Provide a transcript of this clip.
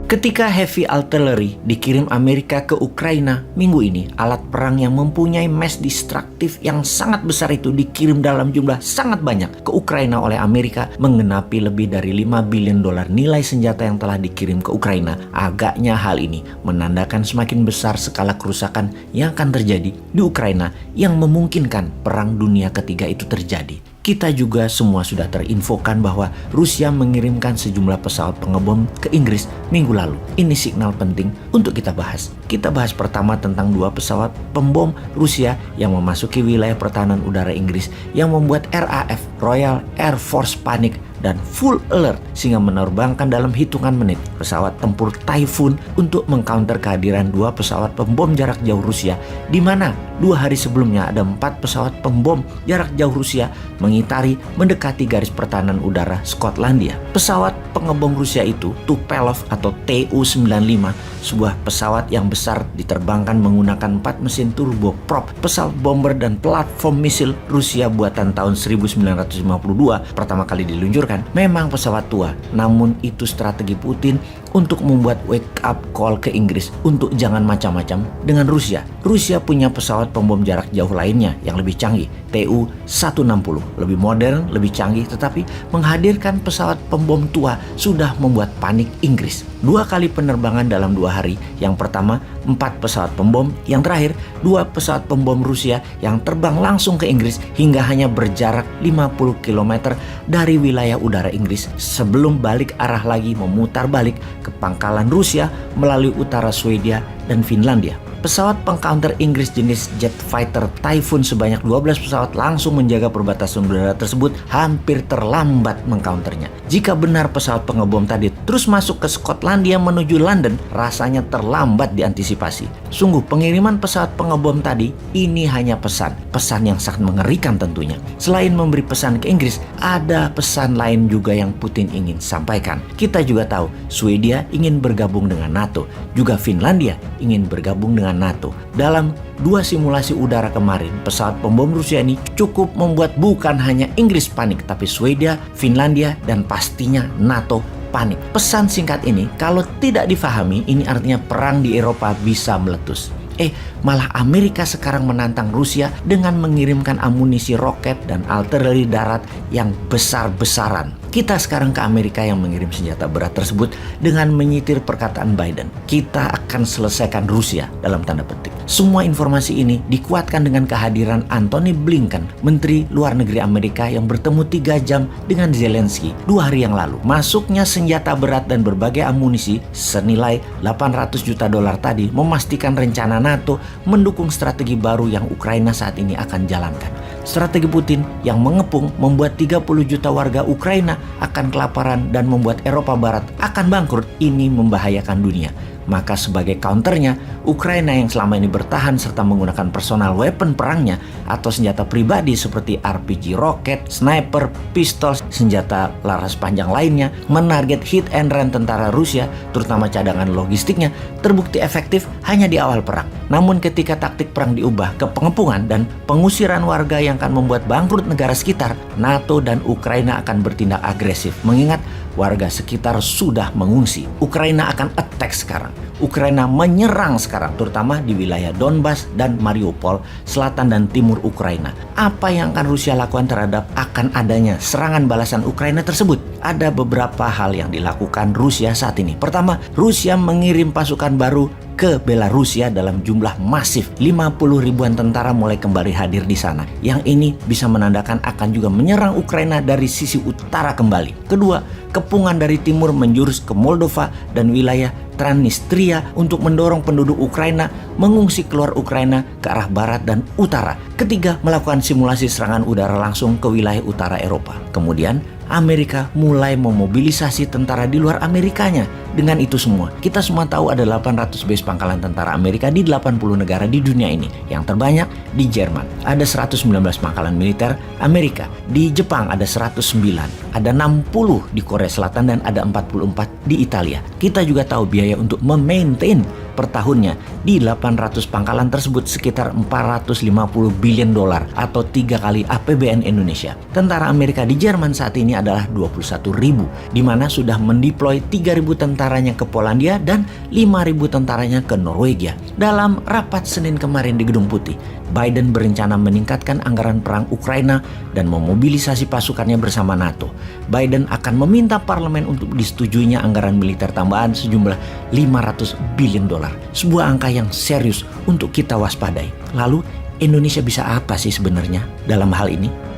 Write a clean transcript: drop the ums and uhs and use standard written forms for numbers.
Ketika heavy artillery dikirim Amerika ke Ukraina minggu ini, alat perang yang mempunyai mass destructive yang sangat besar itu dikirim dalam jumlah sangat banyak ke Ukraina oleh Amerika, menggenapi lebih dari 5 billion dolar nilai senjata yang telah dikirim ke Ukraina. Agaknya hal ini menandakan semakin besar skala kerusakan yang akan terjadi di Ukraina yang memungkinkan perang dunia ketiga itu terjadi. Kita juga semua sudah terinfokan bahwa Rusia mengirimkan sejumlah pesawat pengebom ke Inggris minggu lalu. Ini signal penting untuk kita bahas. Kita bahas pertama tentang 2 pesawat pembom Rusia yang memasuki wilayah pertahanan udara Inggris yang membuat RAF, Royal Air Force panik dan full alert sehingga menerbangkan dalam hitungan menit pesawat tempur Typhoon untuk mengcounter kehadiran 2 pesawat pembom jarak jauh Rusia, di mana 2 hari sebelumnya ada 4 pesawat pembom jarak jauh Rusia mendekati garis pertahanan udara Skotlandia. Pesawat pengebom Rusia itu Tupelov atau Tu-95, sebuah pesawat yang besar diterbangkan menggunakan 4 mesin turboprop, pesawat bomber dan platform misil Rusia buatan tahun 1952 pertama kali diluncurkan. Memang pesawat tua, namun itu strategi Putin untuk membuat wake up call ke Inggris untuk jangan macam-macam dengan Rusia. Rusia punya pesawat pembom jarak jauh lainnya yang lebih canggih, Tu-160, lebih modern, lebih canggih, tetapi menghadirkan pesawat pembom tua sudah membuat panik Inggris. 2 kali penerbangan dalam 2 hari. Yang pertama 4 pesawat pembom, yang terakhir 2 pesawat pembom Rusia yang terbang langsung ke Inggris hingga hanya berjarak 50 km dari wilayah udara Inggris sebelum balik arah lagi memutar balik ke pangkalan Rusia melalui utara Swedia dan Finlandia. Pesawat pengcounter Inggris jenis jet fighter Typhoon sebanyak 12 pesawat langsung menjaga perbatasan udara tersebut, hampir terlambat mengcounternya. Jika benar pesawat pengebom tadi terus masuk ke Skotlandia menuju London, rasanya terlambat diantisipasi. Sungguh pengiriman pesawat pengebom tadi ini hanya pesan yang sangat mengerikan tentunya. Selain memberi pesan ke Inggris, ada pesan lain juga yang Putin ingin sampaikan. Kita juga tahu Swedia ingin bergabung dengan NATO, juga Finlandia ingin bergabung dengan NATO. Dalam 2 simulasi udara kemarin, pesawat pembom Rusia ini cukup membuat bukan hanya Inggris panik, tapi Swedia, Finlandia, dan pastinya NATO panik. Pesan singkat ini kalau tidak difahami, ini artinya perang di Eropa bisa meletus. Malah Amerika sekarang menantang Rusia dengan mengirimkan amunisi roket dan artileri darat yang besar-besaran. Kita sekarang ke Amerika yang mengirim senjata berat tersebut dengan menyitir perkataan Biden. Kita akan selesaikan Rusia dalam tanda petik. Semua informasi ini dikuatkan dengan kehadiran Antony Blinken, Menteri Luar Negeri Amerika yang bertemu 3 jam dengan Zelensky 2 hari yang lalu. Masuknya senjata berat dan berbagai amunisi senilai 800 juta dolar tadi memastikan rencana NATO mendukung strategi baru yang Ukraina saat ini akan jalankan. Strategi Putin yang mengepung membuat 30 juta warga Ukraina akan kelaparan dan membuat Eropa Barat akan bangkrut. Ini membahayakan dunia. Maka sebagai counternya, Ukraina yang selama ini bertahan serta menggunakan personal weapon perangnya atau senjata pribadi seperti RPG roket, sniper, pistol, senjata laras panjang lainnya, menarget hit and run tentara Rusia, terutama cadangan logistiknya, terbukti efektif hanya di awal perang. Namun ketika taktik perang diubah ke pengepungan dan pengusiran warga yang akan membuat bangkrut negara sekitar, NATO dan Ukraina akan bertindak agresif, mengingat warga sekitar sudah mengungsi. Ukraina akan attack sekarang. Ukraina menyerang sekarang, terutama di wilayah Donbas dan Mariupol, selatan dan timur Ukraina. Apa yang akan Rusia lakukan terhadap akan adanya serangan balasan Ukraina tersebut? Ada beberapa hal yang dilakukan Rusia saat ini. Pertama, Rusia mengirim pasukan baru ke Belarusia dalam jumlah masif. 50 ribuan tentara mulai kembali hadir di sana. Yang ini bisa menandakan akan juga menyerang Ukraina dari sisi utara kembali. Kedua, kepungan dari timur menjurus ke Moldova dan wilayah Transnistria untuk mendorong penduduk Ukraina mengungsi keluar Ukraina ke arah barat dan utara. Ketiga, melakukan simulasi serangan udara langsung ke wilayah utara Eropa. Kemudian, Amerika mulai memobilisasi tentara di luar Amerikanya. Dengan itu semua, kita semua tahu ada 800 base pangkalan tentara Amerika di 80 negara di dunia ini. Yang terbanyak di Jerman, ada 119 pangkalan militer Amerika. Di Jepang ada 109, ada 60 di Korea Selatan dan ada 44 di Italia. Kita juga tahu biaya untuk memaintain per tahunnya di 800 pangkalan tersebut sekitar 450 billion dolar atau 3 kali APBN Indonesia. Tentara Amerika di Jerman saat ini adalah 21.000, di mana sudah mendeploy 3.000 tentaranya ke Polandia dan 5.000 tentaranya ke Norwegia. Dalam rapat Senin kemarin di Gedung Putih, Biden berencana meningkatkan anggaran perang Ukraina dan memobilisasi pasukannya bersama NATO. Biden akan meminta parlemen untuk disetujuinya anggaran militer tambahan sejumlah 500 billion dolar. Sebuah angka yang serius untuk kita waspadai. Lalu Indonesia bisa apa sih sebenarnya dalam hal ini?